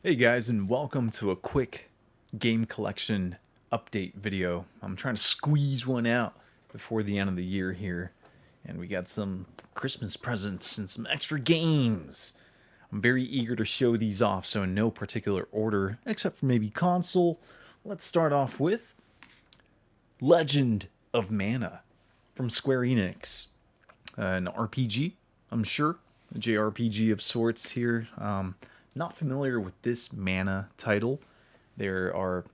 Hey guys, and welcome to a quick game collection update video. I'm trying to squeeze one out before the end of the year here, and we got some Christmas presents and some extra games. I'm very eager to show these off, so in no particular order, except for maybe console. Let's start off with Legend of Mana from Square Enix. An RPG, I'm sure, a JRPG of sorts here. Not familiar with this Mana title. There are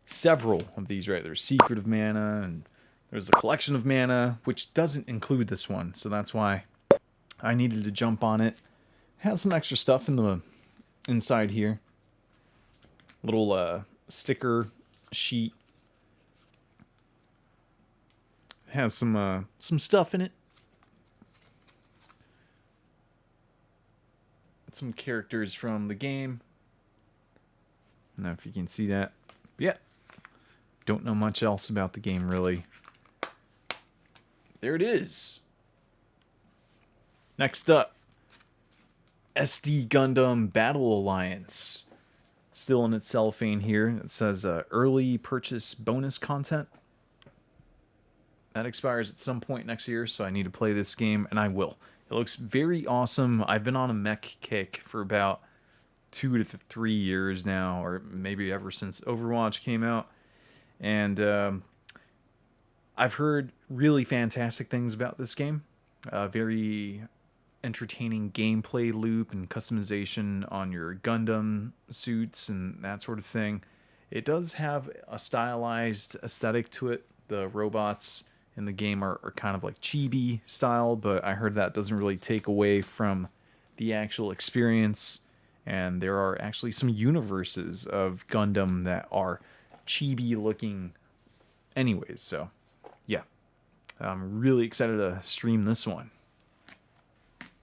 several of these, right? There's Secret of Mana, and there's a Collection of Mana, which doesn't include this one, so that's why I needed to jump on it. It has some extra stuff in the inside here. Little sticker sheet. It has some stuff in it. Some characters from the game. I don't know if you can see that. But yeah. Don't know much else about the game, really. There it is. Next up. SD Gundam Battle Alliance. Still in its cellophane here. It says early purchase bonus content. That expires at some point next year, so I need to play this game, and I will. It looks very awesome. I've been on a mech kick for about 2 to 3 years now, or maybe ever since Overwatch came out. And I've heard really fantastic things about this game. Very entertaining gameplay loop and customization on your Gundam suits and that sort of thing. It does have a stylized aesthetic to it. The robots in the game are kind of like chibi style, but I heard that doesn't really take away from the actual experience. And there are actually some universes of Gundam that are chibi looking anyways. So yeah, I'm really excited to stream this one.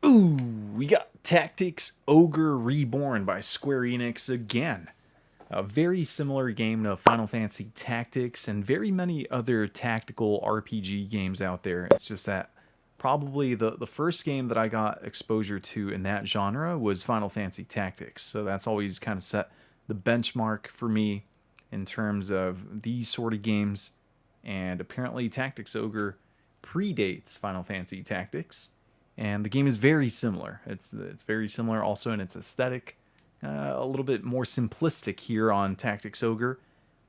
Ooh, we got Tactics Ogre Reborn by Square Enix again. A very similar game to Final Fantasy Tactics and very many other tactical RPG games out there. It's just that probably the first game that I got exposure to in that genre was Final Fantasy Tactics. So that's always kind of set the benchmark for me in terms of these sort of games. And apparently Tactics Ogre predates Final Fantasy Tactics. And the game is very similar. It's very similar also in its aesthetic. A little bit more simplistic here on Tactics Ogre,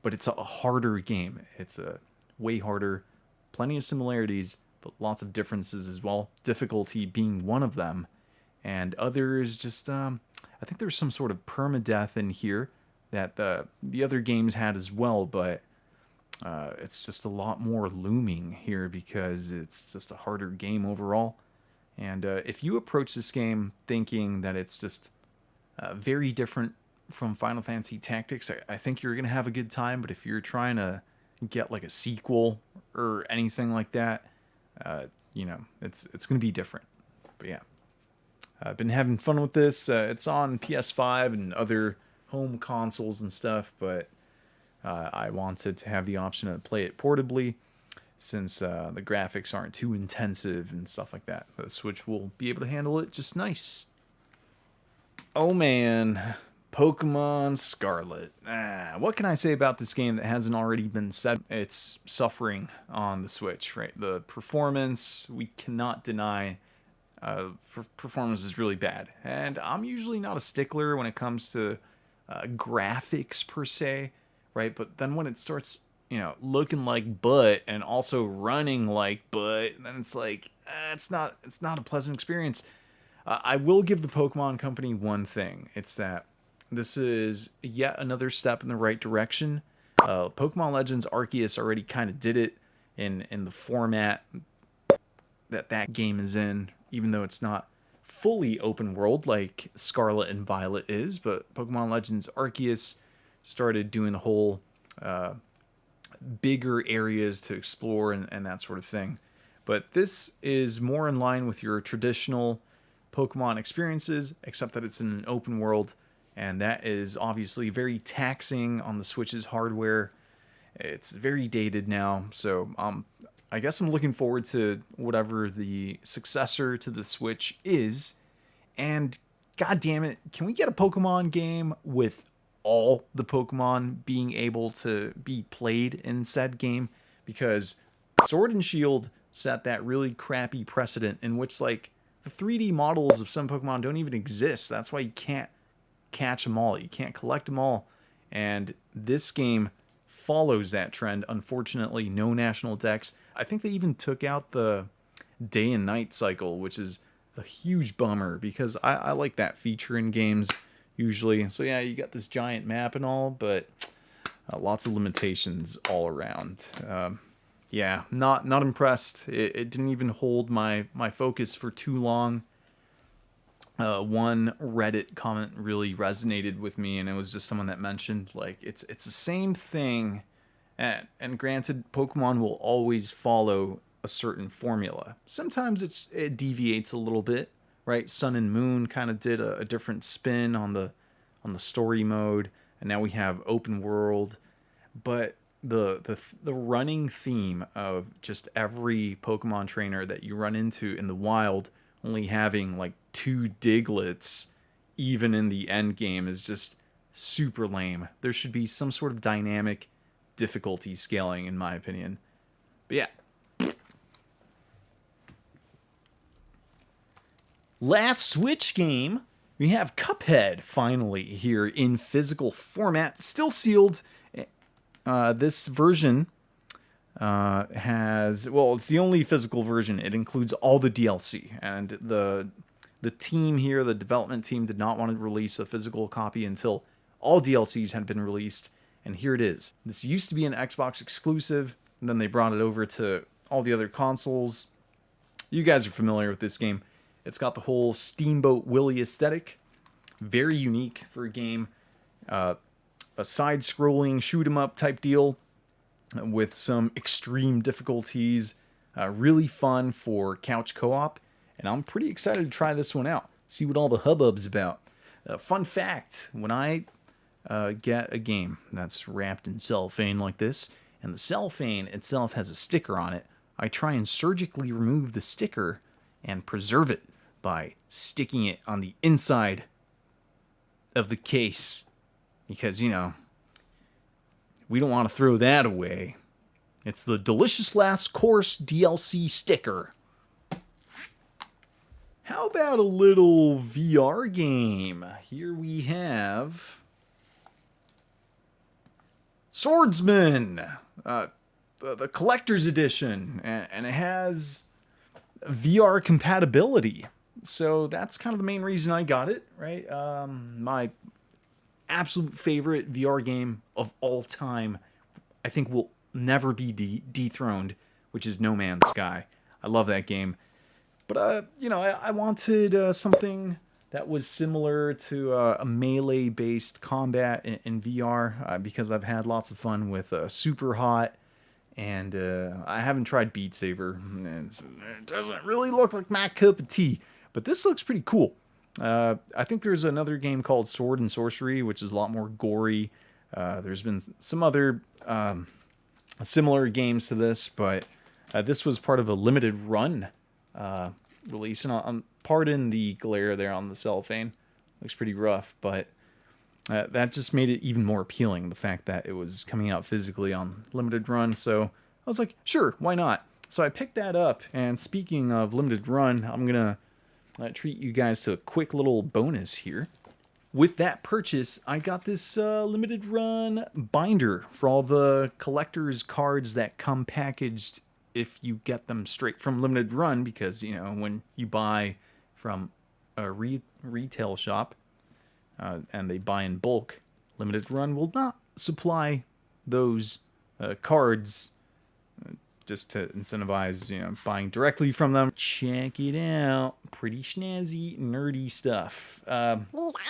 but it's a harder game. It's a way harder, plenty of similarities, but lots of differences as well. Difficulty being one of them, and others just I think there's some sort of permadeath in here that the other games had as well, but it's just a lot more looming here because it's just a harder game overall. And if you approach this game thinking that it's just very different from Final Fantasy Tactics, I think you're going to have a good time. But if you're trying to get like a sequel or anything like that, it's going to be different. But yeah, I've been having fun with this. It's on PS5 and other home consoles and stuff, but I wanted to have the option to play it portably since the graphics aren't too intensive and stuff like that. The Switch will be able to handle it just nice. Oh man, Pokemon Scarlet. What can I say about this game that hasn't already been said? It's suffering on the Switch, right? The performance, we cannot deny, performance is really bad. And I'm usually not a stickler when it comes to graphics per se, right? But then when it starts, looking like butt and also running like butt, then it's like, it's not a pleasant experience. I will give the Pokemon Company one thing. It's that this is yet another step in the right direction. Pokemon Legends Arceus already kind of did it in the format that game is in, even though it's not fully open world like Scarlet and Violet is. But Pokemon Legends Arceus started doing the whole bigger areas to explore and that sort of thing. But this is more in line with your traditional Pokemon experiences, except that it's in an open world, and that is obviously very taxing on the Switch's hardware. It's very dated now, so I guess I'm looking forward to whatever the successor to the Switch is. And God damn it, can we get a Pokemon game with all the Pokemon being able to be played in said game? Because Sword and Shield set that really crappy precedent in which, like, the 3D models of some Pokemon don't even exist. That's why you can't catch them all. You can't collect them all. And this game follows that trend. Unfortunately, no national dex. I think they even took out the day and night cycle, which is a huge bummer because I like that feature in games usually. So yeah, you got this giant map and all, but lots of limitations all around. Yeah, not impressed. It didn't even hold my focus for too long. One Reddit comment really resonated with me, and it was just someone that mentioned, like, it's the same thing, and granted, Pokemon will always follow a certain formula. Sometimes it deviates a little bit, right? Sun and Moon kind of did a different spin on the story mode, and now we have open world, but the running theme of just every Pokemon trainer that you run into in the wild only having like 2 Diglets even in the end game is just super lame. There should be some sort of dynamic difficulty scaling, in my opinion. But yeah. Last Switch game, we have Cuphead finally here in physical format, still sealed. This version has, well, it's the only physical version. It includes all the DLC, and the team here, the development team, did not want to release a physical copy until all DLCs had been released, and here it is. This used to be an Xbox exclusive, and then they brought it over to all the other consoles. You guys are familiar with this game. It's got the whole Steamboat Willie aesthetic, very unique for a game. A side-scrolling shoot-'em-up type deal with some extreme difficulties. Really fun for couch co-op, and I'm pretty excited to try this one out. See what all the hubbub's about. Fun fact, when I get a game that's wrapped in cellophane like this, and the cellophane itself has a sticker on it, I try and surgically remove the sticker and preserve it by sticking it on the inside of the case. Because, you know, we don't want to throw that away. It's the Delicious Last Course DLC sticker. How about a little VR game? Here we have Swordsman, the collector's edition, and it has VR compatibility. So that's kind of the main reason I got it, right? My absolute favorite VR game of all time, I think, will never be dethroned, which is No Man's Sky. I love that game. But, you know, I wanted something that was similar to a melee-based combat in VR, because I've had lots of fun with Super Hot, and I haven't tried Beat Saber. It doesn't really look like my cup of tea, but this looks pretty cool. I think there's another game called Sword and Sorcery, which is a lot more gory. There's been some other similar games to this, but this was part of a limited run release. And pardon the glare there on the cellophane. Looks pretty rough, but that just made it even more appealing, the fact that it was coming out physically on limited run. So I was like, sure, why not? So I picked that up, and speaking of limited run, I'm going to treat you guys to a quick little bonus here. With that purchase, I got this limited run binder for all the collector's cards that come packaged if you get them straight from limited run, because, you know, when you buy from a retail shop and they buy in bulk, limited run will not supply those cards just to incentivize, you know, buying directly from them. Check it out. Pretty snazzy, nerdy stuff. These, I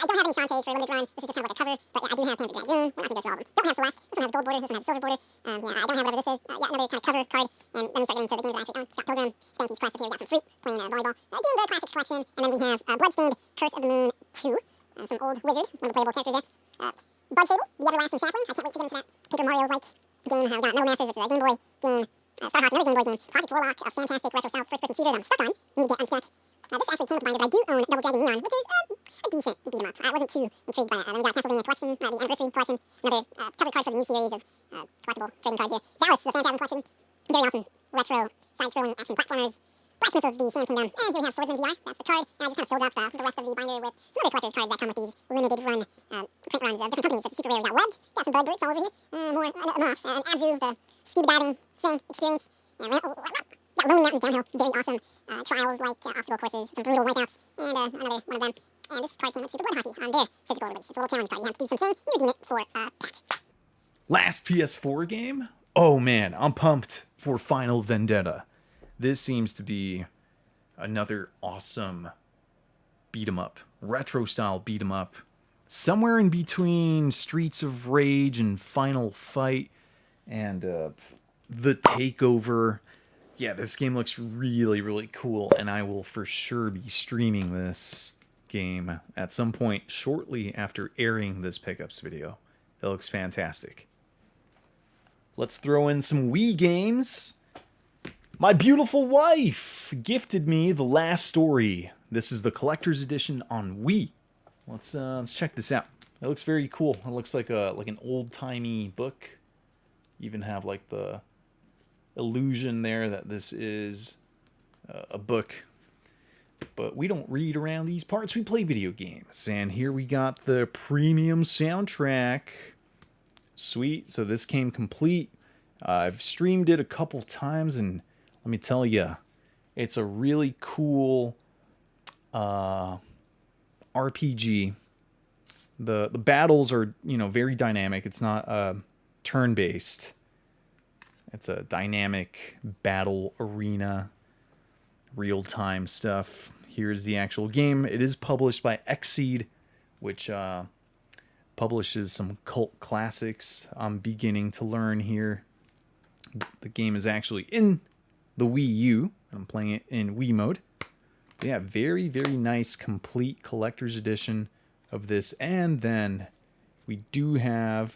don't have any Shantaes for limited run. This is just kind of like a cover, but yeah, I do have Panzer Dragoon. We're not going to go through all of them. Don't have Celeste. This one has gold border. This one has silver border. Yeah, I don't have whatever this is. Yeah, another kind of cover card. And then we start getting into the games that I actually own. Scott Pilgrim, Spanky's Quest up here. We got some fruit, playing volleyball. Doing the classics collection. And then we have Bloodstained, Curse of the Moon 2. Some old wizard, one of the playable characters there. Bug Fable, The Everlasting Sapling. I can't wait to get into that Paper Mario-like game. I've got Metal Masters, which is a Game Boy game. Starhawk, another Game Boy game. Project Warlock, a fantastic retro-style first-person shooter that I'm stuck on. Need to get unstuck. This actually came with a binder, but I do own Double Dragon Neon, which is a decent beat 'em up. I wasn't too intrigued by that. Then we got a Castlevania collection, the Anniversary collection, another cover card for the new series of collectible trading cards here. Dallas, the Phantasm collection, very awesome retro side-scrolling action platformers. Blacksmith of the Sand Kingdom, and here we have Swordsman VR, that's the card, and I just kind of filled up the rest of the binder with some other collector's cards that come with these limited run print runs of different companies, such as Super Rare. We got Webbed, got some Bud Birds all over here, more Moth, and Abzu, the scuba diving thing experience, and got Lonely Mountains Downhill, very awesome trials like obstacle courses, some brutal wipeouts, and another one of them. And this card came with Super Blood Hockey on their physical release. It's a little challenge card. You have to do something, you redeem it for a patch. Last PS4 game? Oh man, I'm pumped for Final Vendetta. This seems to be another awesome beat 'em up, retro style beat 'em up, somewhere in between Streets of Rage and Final Fight and The Takeover. Yeah, this game looks really, really cool, and I will for sure be streaming this game at some point shortly after airing this pickups video. It looks fantastic. Let's throw in some Wii games. My beautiful wife gifted me The Last Story. This is the collector's edition on Wii. Let's check this out. It looks very cool. It looks like an old-timey book. Even have like the illusion there that this is a book. But we don't read around these parts. We play video games. And here we got the premium soundtrack. Sweet. So this came complete. I've streamed it a couple times, and let me tell you, it's a really cool RPG. The battles are, very dynamic. It's not turn-based. It's a dynamic battle arena, real-time stuff. Here's the actual game. It is published by Xseed, which publishes some cult classics. I'm beginning to learn here. The game is actually in the Wii U. I'm playing it in Wii mode. But yeah, very, very nice, complete collector's edition of this. And then we do have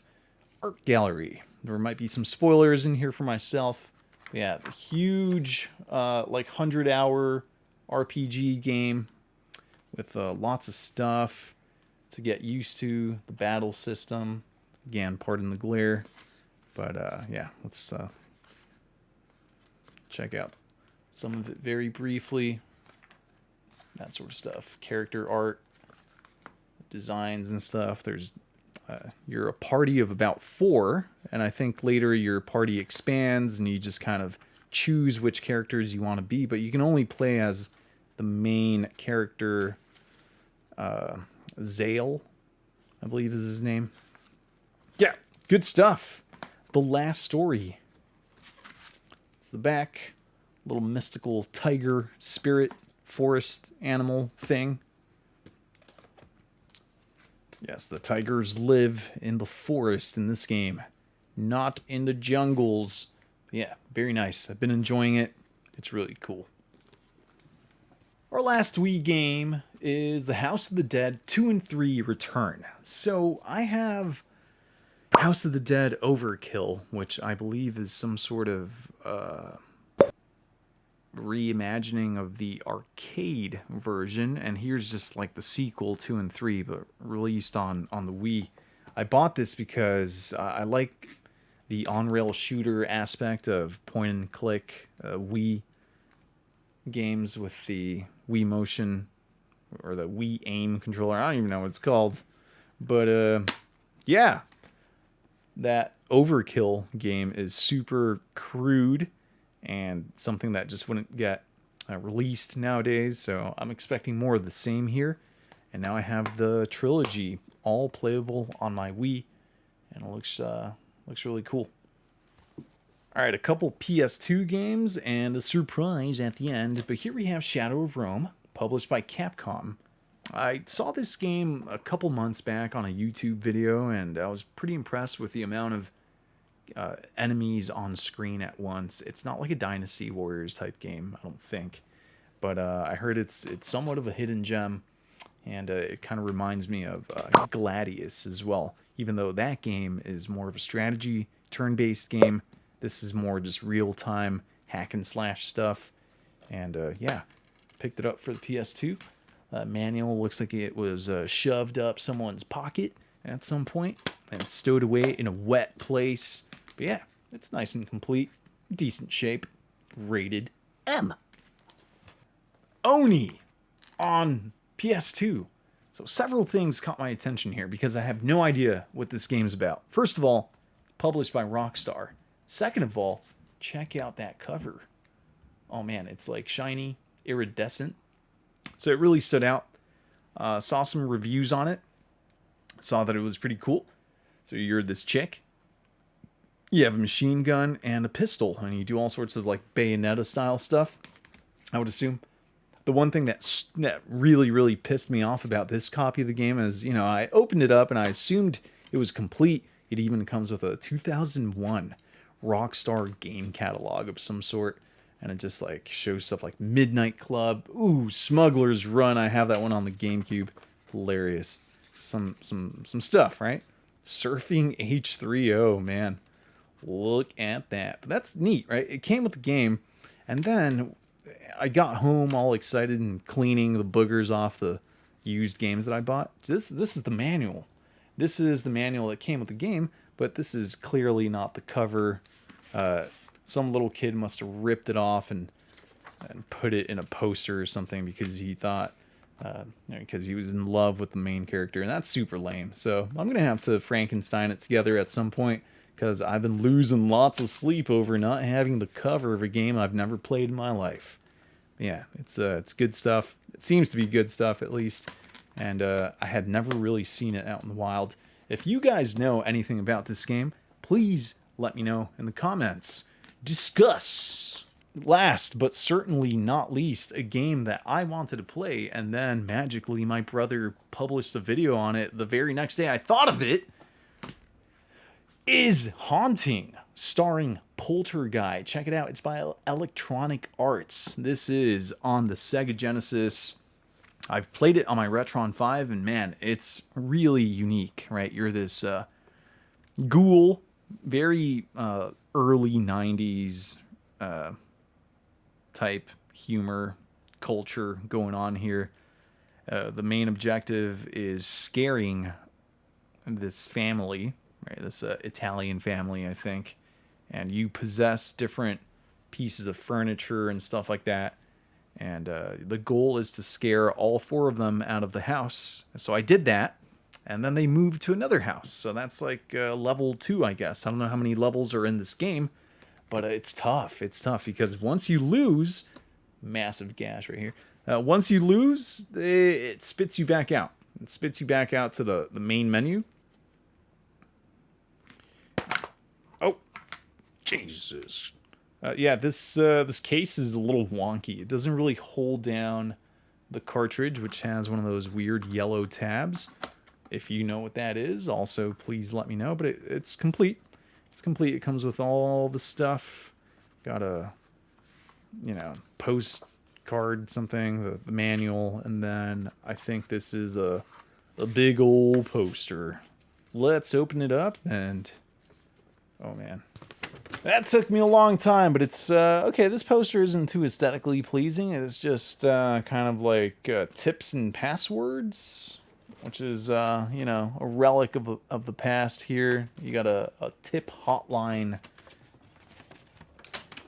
art gallery. There might be some spoilers in here for myself. But yeah, the huge, 100-hour RPG game with lots of stuff to get used to. The battle system. Again, pardon the glare. But yeah, let's check out some of it very briefly. That sort of stuff. Character art, designs and stuff. There's you're a party of about 4, and I think later your party expands and you just kind of choose which characters you want to be, but you can only play as the main character, Zale, I believe is his name. Yeah, good stuff. The Last Story. It's the back. Little mystical tiger spirit forest animal thing. Yes, the tigers live in the forest in this game, not in the jungles. Yeah, very nice. I've been enjoying it. It's really cool. Our last Wii game is The House of the Dead 2 and 3 Return. So I have House of the Dead Overkill, which I believe is some sort of reimagining of the arcade version, and here's just like the sequel 2 and 3, but released on the Wii. I bought this because I like the on-rail shooter aspect of point and click Wii games with the Wii Motion or the Wii Aim controller. I don't even know what it's called, but yeah, that Overkill game is super crude and something that just wouldn't get released nowadays, so I'm expecting more of the same here. And now I have the trilogy all playable on my Wii, and it looks really cool. Alright, a couple PS2 games and a surprise at the end, but here we have Shadow of Rome, published by Capcom. I saw this game a couple months back on a YouTube video, and I was pretty impressed with the amount of enemies on screen at once. It's not like a Dynasty Warriors type game, I don't think, but I heard it's somewhat of a hidden gem, and it kind of reminds me of Gladius as well. Even though that game is more of a strategy turn-based game, this is more just real-time hack and slash stuff. And yeah, picked it up for the PS2. Manual looks like it was shoved up someone's pocket at some point and stowed away in a wet place. But yeah, it's nice and complete. Decent shape. Rated M. Oni on PS2. So several things caught my attention here because I have no idea what this game's about. First of all, published by Rockstar. Second of all, check out that cover. Oh man, it's like shiny, iridescent. So it really stood out. Saw some reviews on it. Saw that it was pretty cool. So you're this chick. You have a machine gun and a pistol, and you do all sorts of like Bayonetta style stuff, I would assume. The one thing that really, really pissed me off about this copy of the game is, you know, I opened it up and I assumed it was complete. It even comes with a 2001 Rockstar game catalog of some sort. And it just like shows stuff like Midnight Club. Ooh, Smuggler's Run. I have that one on the GameCube. Hilarious. Some stuff, right? Surfing H3O, man. Look at that. But that's neat, right? It came with the game. And then I got home all excited and cleaning the boogers off the used games that I bought. This is the manual. This is the manual that came with the game, but this is clearly not the cover. Some little kid must have ripped it off and put it in a poster or something because he thought, because he was in love with the main character, and that's super lame. So I'm gonna have to Frankenstein it together at some point because I've been losing lots of sleep over not having the cover of a game I've never played in my life. Yeah, it's good stuff. It seems to be good stuff at least, and I had never really seen it out in the wild. If you guys know anything about this game, please let me know in the comments. Discuss. Last but certainly not least, a game that I wanted to play, and then magically my brother published a video on it the very next day I thought of it, is Haunting, starring Poltergeist. Check it out. It's by Electronic Arts. This is on the Sega Genesis. I've played it on my Retron 5, and man, it's really unique, right? You're this ghoul, very early 90s type humor culture going on here. The main objective is scaring this family, right? This Italian family, I think. And you possess different pieces of furniture and stuff like that. And the goal is to scare all four of them out of the house. So I did that. And then they moved to another house. So that's like level 2, I guess. I don't know how many levels are in this game. But it's tough. It's tough because once you lose... Massive gash right here. Once you lose, it spits you back out. It spits you back out to the main menu. Oh, Jesus. Yeah, this case is a little wonky. It doesn't really hold down the cartridge, which has one of those weird yellow tabs. If you know what that is, also please let me know. But it's complete. It's complete. It comes with all the stuff. Got a, postcard, something, the manual, and then I think this is a big old poster. Let's open it up, and oh man, that took me a long time, but it's okay. This poster isn't too aesthetically pleasing. It's just kind of like tips and passwords, which is a relic of the past here. You got a tip hotline.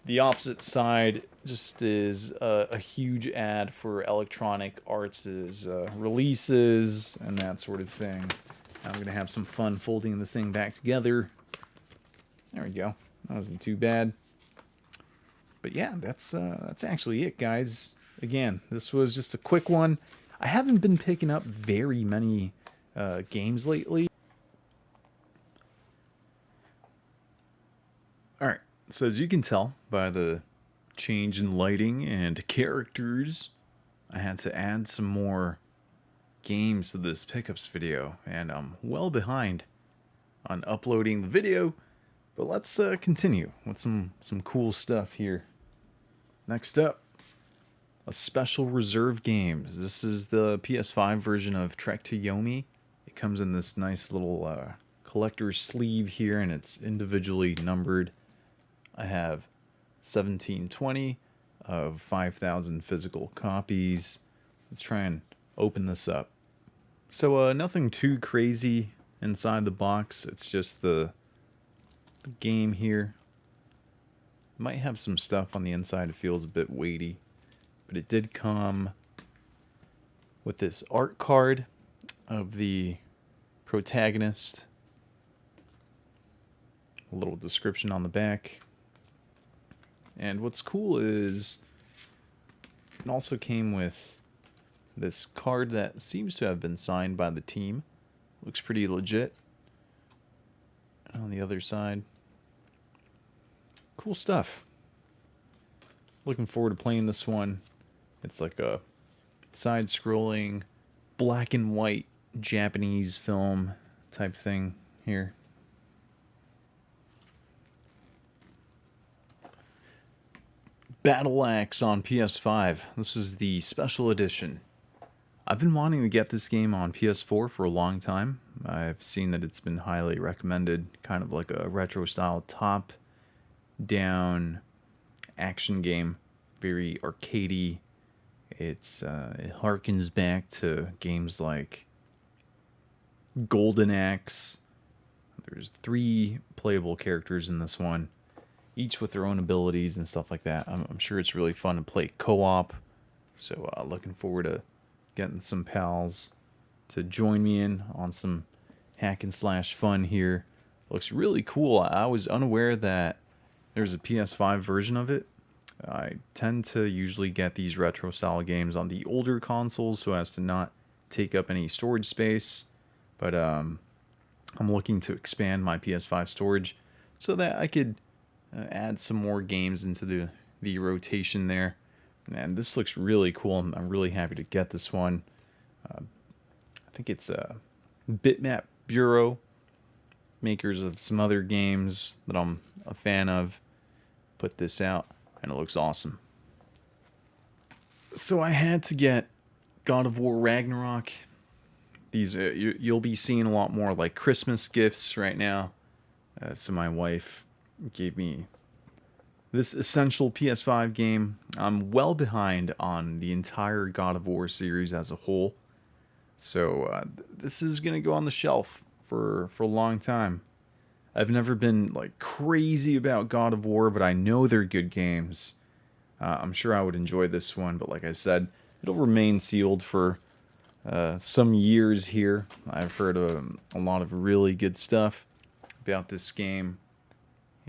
The opposite side just is a huge ad for Electronic Arts' releases and that sort of thing. I'm going to have some fun folding this thing back together. There we go. That wasn't too bad. But yeah, that's actually it, guys. Again, this was just a quick one. I haven't been picking up very many games lately. Alright, so as you can tell by the change in lighting and characters, I had to add some more games to this pickups video, and I'm well behind on uploading the video, but let's continue with some cool stuff here. Next up, a special reserve games. This is the PS5 version of Trek to Yomi. It comes in this nice little collector's sleeve here, and it's individually numbered. I have 1720 of 5,000 physical copies. Let's try and open this up. So nothing too crazy inside the box. It's just the game here. Might have some stuff on the inside. It feels a bit weighty. But it did come with this art card of the protagonist. A little description on the back. And what's cool is it also came with this card that seems to have been signed by the team. Looks pretty legit. On the other side. Cool stuff. Looking forward to playing this one. It's like a side-scrolling, black and white Japanese film type thing here. Battle Axe on PS5. This is the special edition. I've been wanting to get this game on PS4 for a long time. I've seen that it's been highly recommended, kind of like a retro-style top-down action game, very arcadey. It harkens back to games like Golden Axe. There's 3 playable characters in this one, each with their own abilities and stuff like that. I'm sure it's really fun to play co-op. So looking forward to getting some pals to join me in on some hack and slash fun here. Looks really cool. I was unaware that there's a PS5 version of it. I tend to usually get these retro style games on the older consoles so as to not take up any storage space. But I'm looking to expand my PS5 storage so that I could add some more games into the rotation there. And this looks really cool. I'm really happy to get this one. I think it's Bitmap Bureau, makers of some other games that I'm a fan of, put this out, and it looks awesome. So I had to get God of War Ragnarok. These you'll be seeing a lot more like Christmas gifts right now. So my wife gave me this essential PS5 game. I'm well behind on the entire God of War series as a whole. So this is going to go on the shelf for a long time. I've never been like crazy about God of War, but I know they're good games. I'm sure I would enjoy this one, but like I said, it'll remain sealed for some years here. I've heard a lot of really good stuff about this game.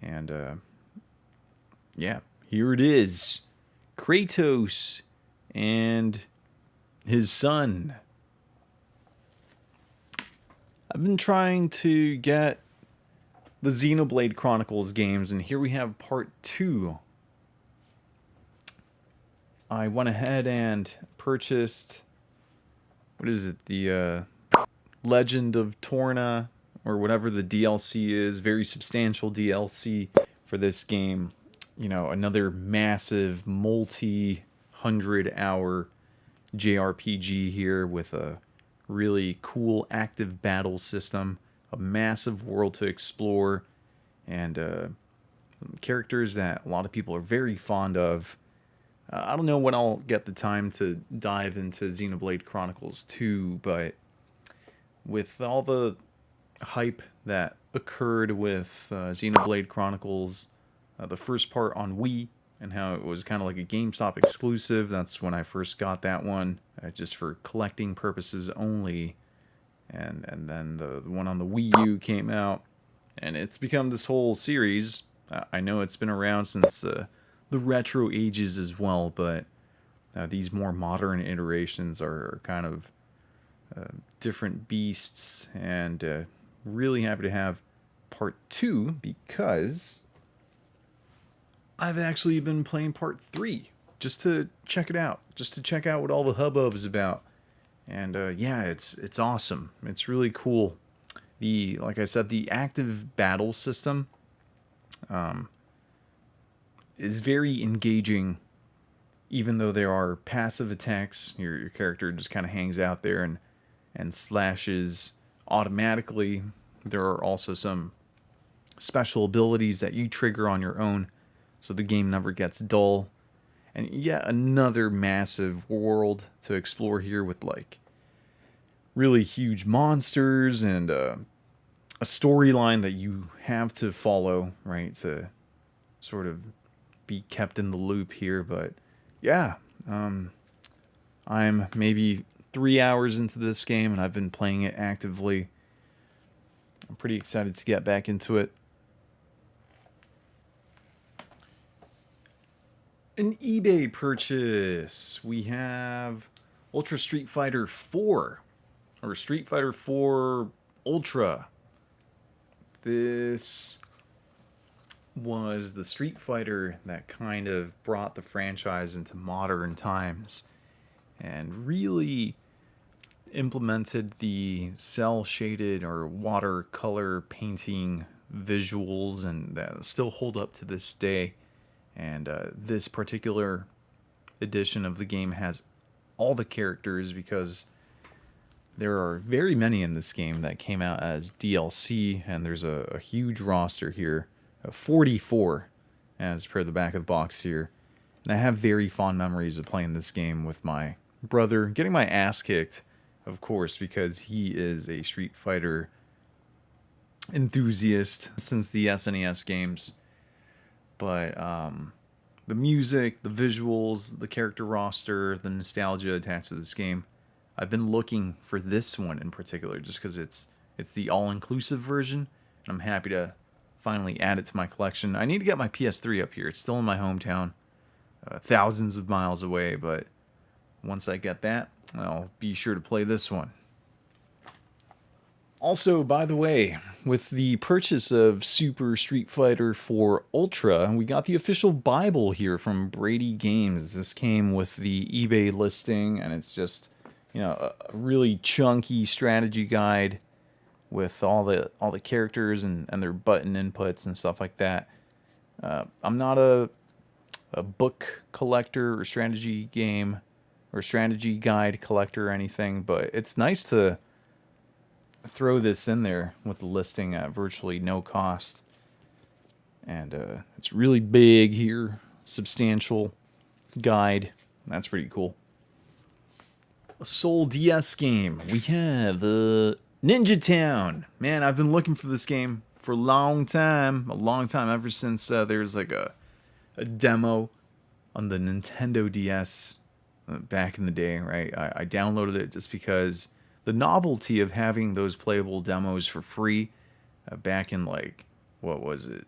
And yeah, here it is. Kratos and his son. I've been trying to get the Xenoblade Chronicles games, and here we have part 2. I went ahead and purchased, what is it, the Legend of Torna, or whatever the DLC is, very substantial DLC for this game. You know, another massive multi-100-hour JRPG here with a really cool active battle system, a massive world to explore, and characters that a lot of people are very fond of. I don't know when I'll get the time to dive into Xenoblade Chronicles 2, but with all the hype that occurred with Xenoblade Chronicles, the first part on Wii, and how it was kind of like a GameStop exclusive. That's when I first got that one, just for collecting purposes only. And then the one on the Wii U came out, and it's become this whole series. I know it's been around since the retro ages as well, but these more modern iterations are kind of different beasts, and really happy to have part 2 because I've actually been playing part 3 just to check it out, just to check out what all the hubbub is about. And yeah, it's awesome. It's really cool. Like I said, the active battle system is very engaging, even though there are passive attacks. Your character just kind of hangs out there and slashes automatically. There are also some special abilities that you trigger on your own, so the game never gets dull. And yet another massive world to explore here with like really huge monsters and a storyline that you have to follow, right, to sort of be kept in the loop here. But yeah, I'm maybe 3 hours into this game and I've been playing it actively. I'm pretty excited to get back into it. An eBay purchase. We have Ultra Street Fighter 4 or Street Fighter 4 Ultra. This was the Street Fighter that kind of brought the franchise into modern times and really implemented the cell shaded or watercolor painting visuals, and that still hold up to this day. And this particular edition of the game has all the characters, because there are very many in this game that came out as DLC, and there's a huge roster here, 44 as per the back of the box here. And I have very fond memories of playing this game with my brother, getting my ass kicked, of course, because he is a Street Fighter enthusiast since the SNES games. But the music, the visuals, the character roster, the nostalgia attached to this game, I've been looking for this one in particular just because it's the all-inclusive version, and I'm happy to finally add it to my collection. I need to get my PS3 up here. It's still in my hometown, thousands of miles away, but once I get that, I'll be sure to play this one. Also, by the way, with the purchase of Super Street Fighter 4 Ultra, we got the official Bible here from Brady Games. This came with the eBay listing, and it's just, a really chunky strategy guide with all the characters and their button inputs and stuff like that. I'm not a book collector or strategy game or strategy guide collector or anything, but it's nice to throw this in there with the listing at virtually no cost. And it's really big here, substantial guide. That's pretty cool. A Soul DS game. We have Ninja Town. Man, I've been looking for this game for a long time, ever since there's like a demo on the Nintendo DS back in the day, right? I downloaded it just because the novelty of having those playable demos for free back in, like, what was it,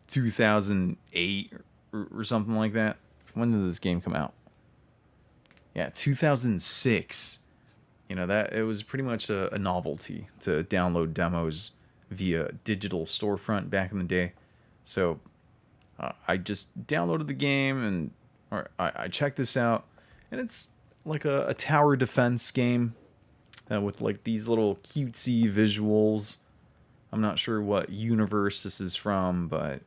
2008 or something like that. When did this game come out? Yeah, 2006. That it was pretty much a novelty to download demos via digital storefront back in the day. So I just downloaded the game, and I checked this out, and it's like a tower defense game with like these little cutesy visuals. I'm not sure what universe this is from, but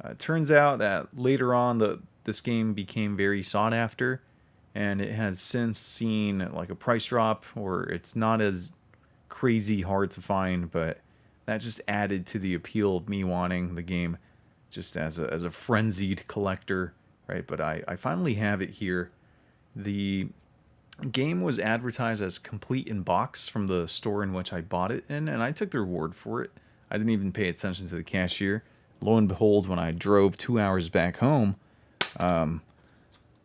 it turns out that later on this game became very sought after, and it has since seen like a price drop, or it's not as crazy hard to find, but that just added to the appeal of me wanting the game just as a frenzied collector, right? But I finally have it here. The game was advertised as complete in box from the store in which I bought it in, and I took their word for it. I didn't even pay attention to the cashier. Lo and behold, when I drove 2 hours back home,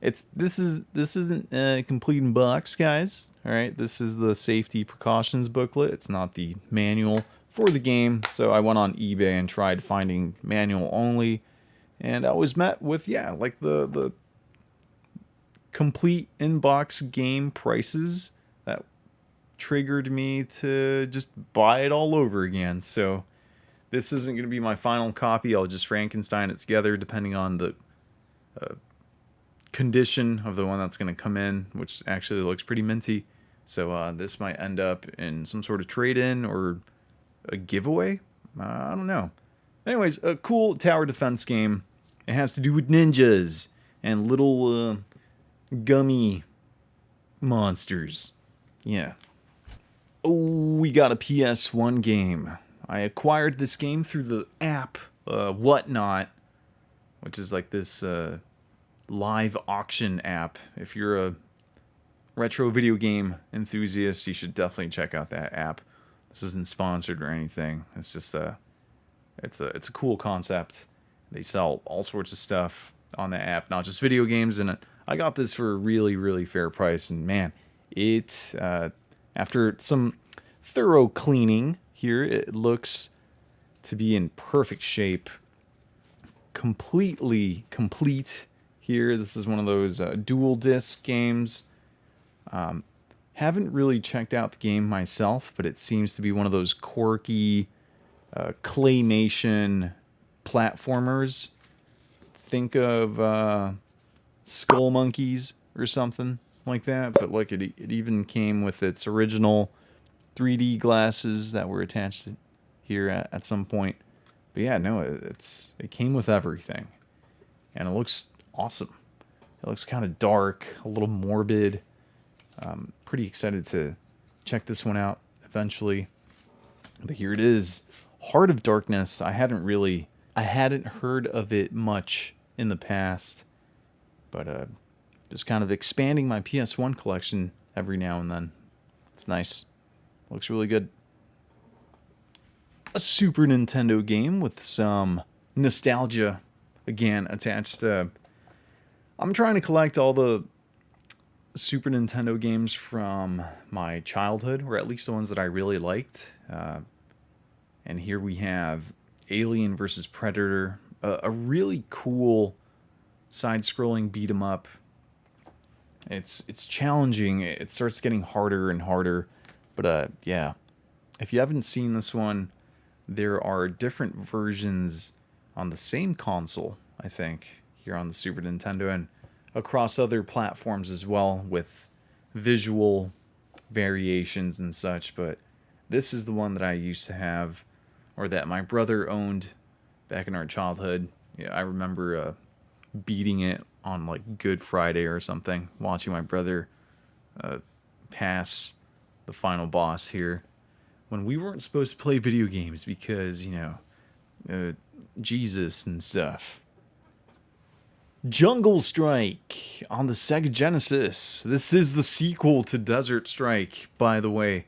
this isn't complete in box, guys. All right, this is the safety precautions booklet. It's not the manual for the game. So I went on eBay and tried finding manual only, and I was met with like the complete in-box game prices that triggered me to just buy it all over again. So this isn't going to be my final copy. I'll just Frankenstein it together depending on the condition of the one that's going to come in, which actually looks pretty minty. So this might end up in some sort of trade-in or a giveaway. I don't know. Anyways, a cool tower defense game. It has to do with ninjas and little gummy monsters. Yeah. Oh, we got a PS1 game. I acquired this game through the app Whatnot, which is like this live auction app. If you're a retro video game enthusiasts, you should definitely check out that app. This isn't sponsored or anything. It's just it's a cool concept. They sell all sorts of stuff on the app, not just video games. And I got this for a really, really fair price. And man, it after some thorough cleaning here, it looks to be in perfect shape. Completely complete here. This is one of those dual disc games. Haven't really checked out the game myself, but it seems to be one of those quirky claymation platformers. Think of Skull Monkeys or something like that, but like it even came with its original 3D glasses that were attached here at some point. But yeah, no, it came with everything, and it looks awesome. It looks kind of dark, a little morbid. Pretty excited to check this one out eventually. But here it is, Heart of Darkness. I hadn't heard of it much in the past, but just kind of expanding my PS1 collection every now and then. It's nice. Looks really good. A Super Nintendo game with some nostalgia again attached to. I'm trying to collect all the Super Nintendo games from my childhood, or at least the ones that I really liked. And here we have Alien vs. Predator, a really cool side-scrolling beat 'em up. It's challenging. It starts getting harder and harder, but yeah. If you haven't seen this one, there are different versions on the same console, I think, here on the Super Nintendo, and across other platforms as well, with visual variations and such. But this is the one that I used to have, or that my brother owned back in our childhood. Yeah, I remember beating it on like Good Friday or something, watching my brother pass the final boss here when we weren't supposed to play video games because, you know, Jesus and stuff. Jungle Strike on the Sega Genesis. This is the sequel to Desert Strike, by the way.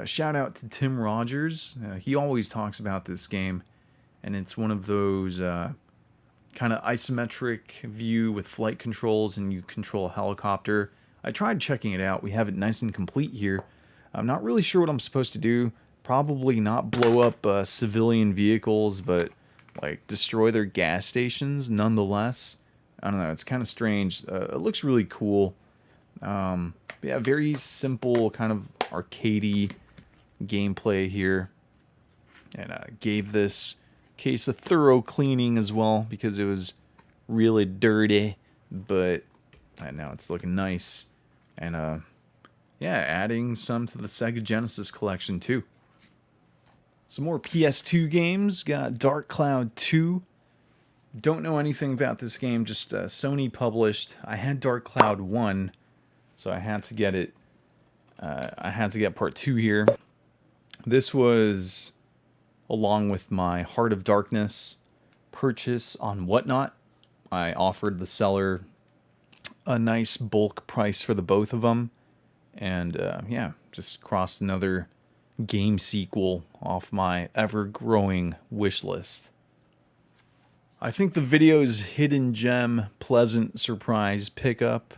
Shout out to Tim Rogers. He always talks about this game, and it's one of those kind of isometric view with flight controls, and you control a helicopter. I tried checking it out. We have it nice and complete here. I'm not really sure what I'm supposed to do. Probably not blow up civilian vehicles, but like destroy their gas stations nonetheless. I don't know. It's kind of strange. It looks really cool. Yeah, very simple, kind of arcadey gameplay here. And gave this case a thorough cleaning as well because it was really dirty. But now it's looking nice. And yeah, adding some to the Sega Genesis collection too. Some more PS2 games. Got Dark Cloud 2. Don't know anything about this game, just Sony published. I had Dark Cloud 1, so I had to get it. I had to get part 2 here. This was along with my Heart of Darkness purchase on Whatnot. I offered the seller a nice bulk price for the both of them. And yeah, just crossed another game sequel off my ever-growing wish list. I think the video's hidden gem, pleasant surprise pickup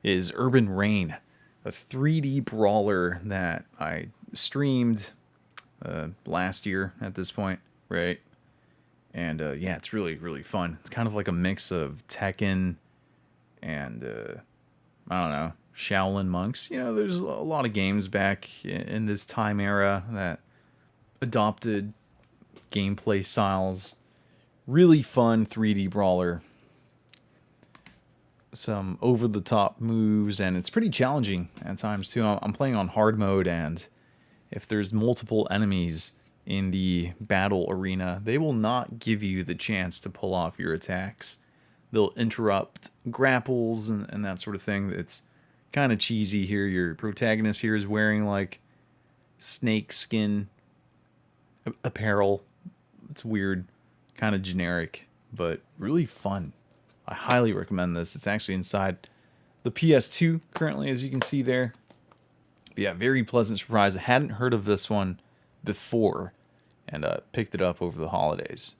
is Urban Reign, a 3D brawler that I streamed last year at this point, right? And yeah, it's really, really fun. It's kind of like a mix of Tekken and, I don't know, Shaolin Monks. You know, there's a lot of games back in this time era that adopted gameplay styles. Really fun 3D brawler. Some over-the-top moves, and it's pretty challenging at times too. I'm playing on hard mode, and if there's multiple enemies in the battle arena, they will not give you the chance to pull off your attacks. They'll interrupt grapples and that sort of thing. It's kind of cheesy here. Your protagonist here is wearing like snake skin apparel. It's weird, kind of generic, but really fun. I highly recommend this. It's actually inside the PS2 currently, as you can see there. But yeah, very pleasant surprise. I hadn't heard of this one before, and picked it up over the holidays.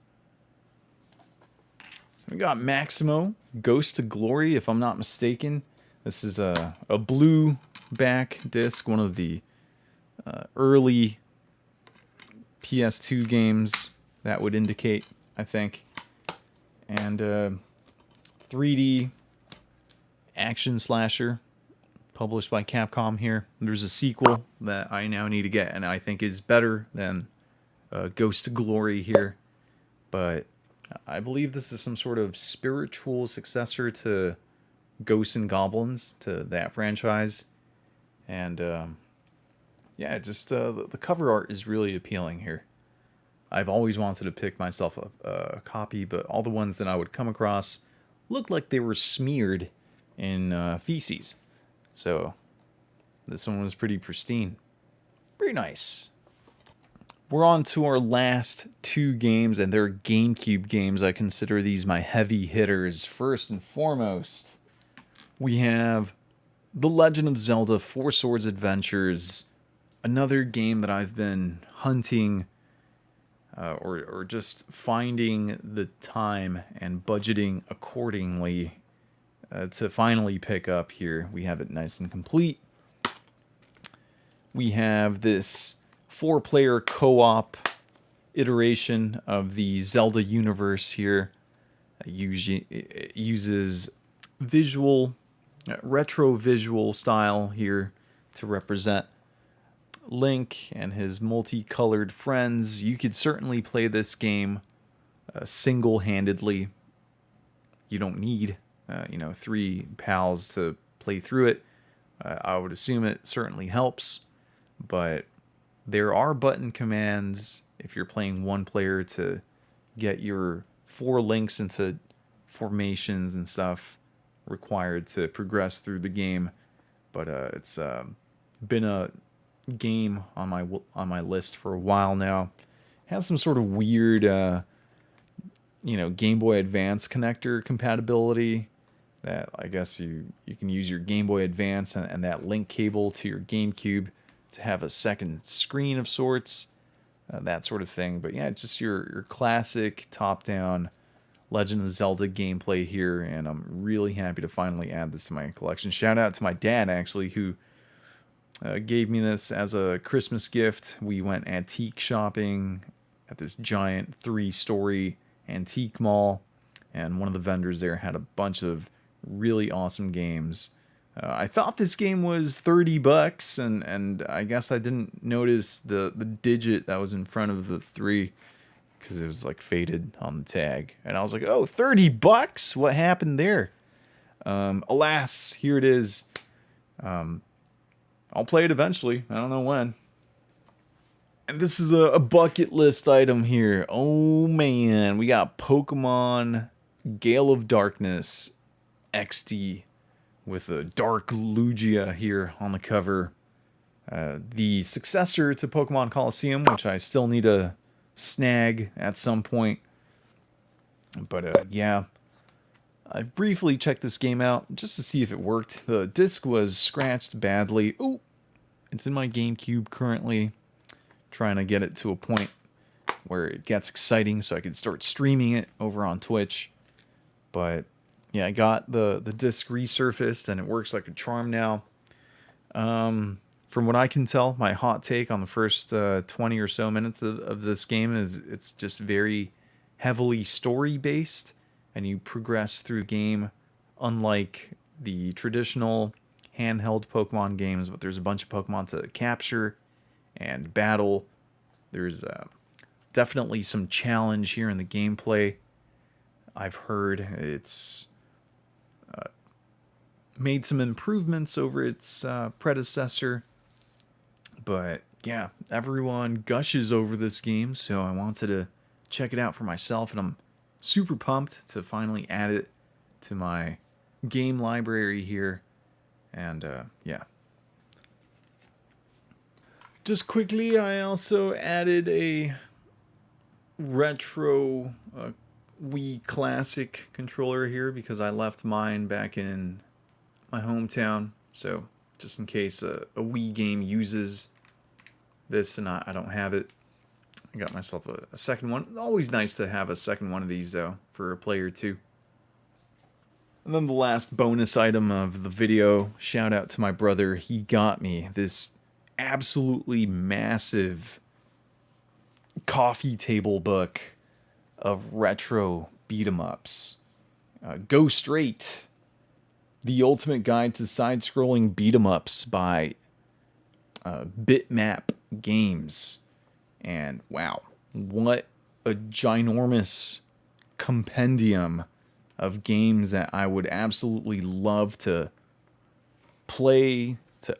We got Maximo, Ghost to Glory, if I'm not mistaken. This is a blue back disc, one of the early PS2 games that would indicate, I think. And 3D action slasher, published by Capcom here. There's a sequel that I now need to get, and I think is better than Ghost to Glory here. But I believe this is some sort of spiritual successor to Ghosts and Goblins, to that franchise. And yeah, just the cover art is really appealing here. I've always wanted to pick myself a copy, but all the ones that I would come across looked like they were smeared in feces. So this one was pretty pristine. Very nice. We're on to our last two games, and they're GameCube games. I consider these my heavy hitters. First and foremost, we have The Legend of Zelda 4 Swords Adventures. Another game that I've been hunting or just finding the time and budgeting accordingly to finally pick up here. We have it nice and complete. We have this 4-player co-op iteration of the Zelda universe here. It uses retro visual style here to represent Link and his multicolored friends. You could certainly play this game single-handedly. You don't need, 3 pals to play through it. I would assume it certainly helps, but there are button commands if you're playing one player to get your 4 links into formations and stuff required to progress through the game. But it's been a game on my list for a while now. It has some sort of weird Game Boy Advance connector compatibility that I guess you can use your Game Boy Advance and that link cable to your GameCube to have a second screen of sorts, that sort of thing. But yeah, just your classic top-down Legend of Zelda gameplay here, and I'm really happy to finally add this to my collection. Shout out to my dad, actually, who gave me this as a Christmas gift. We went antique shopping at this giant 3-story antique mall, and one of the vendors there had a bunch of really awesome games. I thought this game was $30, and I guess I didn't notice the digit that was in front of the 3 because it was like faded on the tag. And I was like, oh, $30? What happened there? Alas, here it is. I'll play it eventually. I don't know when. And this is a bucket list item here. Oh man, we got Pokemon Gale of Darkness XD with a Dark Lugia here on the cover. The successor to Pokemon Coliseum, which I still need to snag at some point. But yeah, I briefly checked this game out just to see if it worked. The disc was scratched badly. Ooh, it's in my GameCube currently. Trying to get it to a point where it gets exciting so I can start streaming it over on Twitch. But yeah, I got the disc resurfaced and it works like a charm now. From what I can tell, my hot take on the first 20 or so minutes of this game is it's just very heavily story-based, and you progress through the game unlike the traditional handheld Pokemon games, but there's a bunch of Pokemon to capture and battle. There's definitely some challenge here in the gameplay. I've heard it's made some improvements over its predecessor. But yeah, everyone gushes over this game, so I wanted to check it out for myself, and I'm super pumped to finally add it to my game library here. And yeah. Just quickly, I also added a retro Wii Classic controller here because I left mine back in my hometown. So just in case a Wii game uses this and I don't have it, I got myself a second one. Always nice to have a second one of these, though, for a player, too. And then the last bonus item of the video, shout out to my brother. He got me this absolutely massive coffee table book of retro beat-em-ups. Go Straight, the ultimate guide to side-scrolling beat-em-ups by Bitmap Games. And wow, what a ginormous compendium of games that I would absolutely love to play, to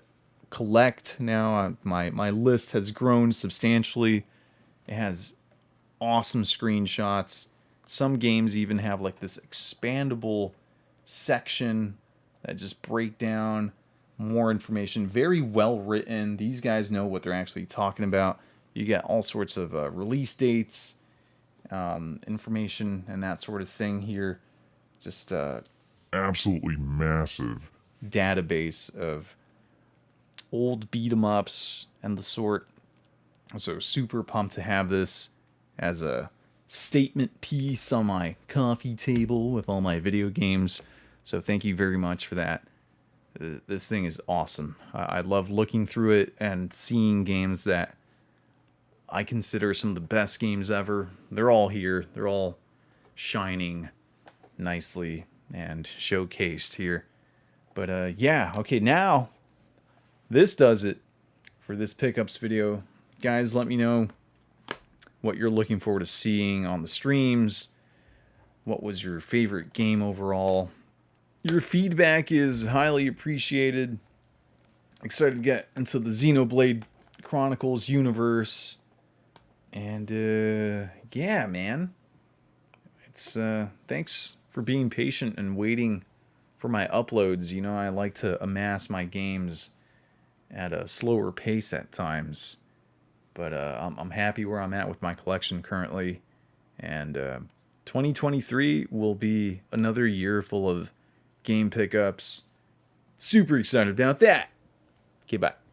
collect now. My list has grown substantially. It has awesome screenshots. Some games even have like this expandable section that just break down more information. Very well written. These guys know what they're actually talking about. You get all sorts of release dates, information, and that sort of thing here. Just absolutely massive database of old beat 'em ups and the sort. So super pumped to have this as a statement piece on my coffee table with all my video games. So thank you very much for that. This thing is awesome. I love looking through it and seeing games that I consider some of the best games ever. They're all here. They're all shining nicely and showcased here. But yeah, okay, now this does it for this pickups video. Guys, let me know what you're looking forward to seeing on the streams. What was your favorite game overall? Your feedback is highly appreciated. Excited to get into the Xenoblade Chronicles universe. And yeah, man. It's thanks for being patient and waiting for my uploads. You know, I like to amass my games at a slower pace at times. But I'm happy where I'm at with my collection currently. And 2023 will be another year full of game pickups. Super excited about that. Okay, bye.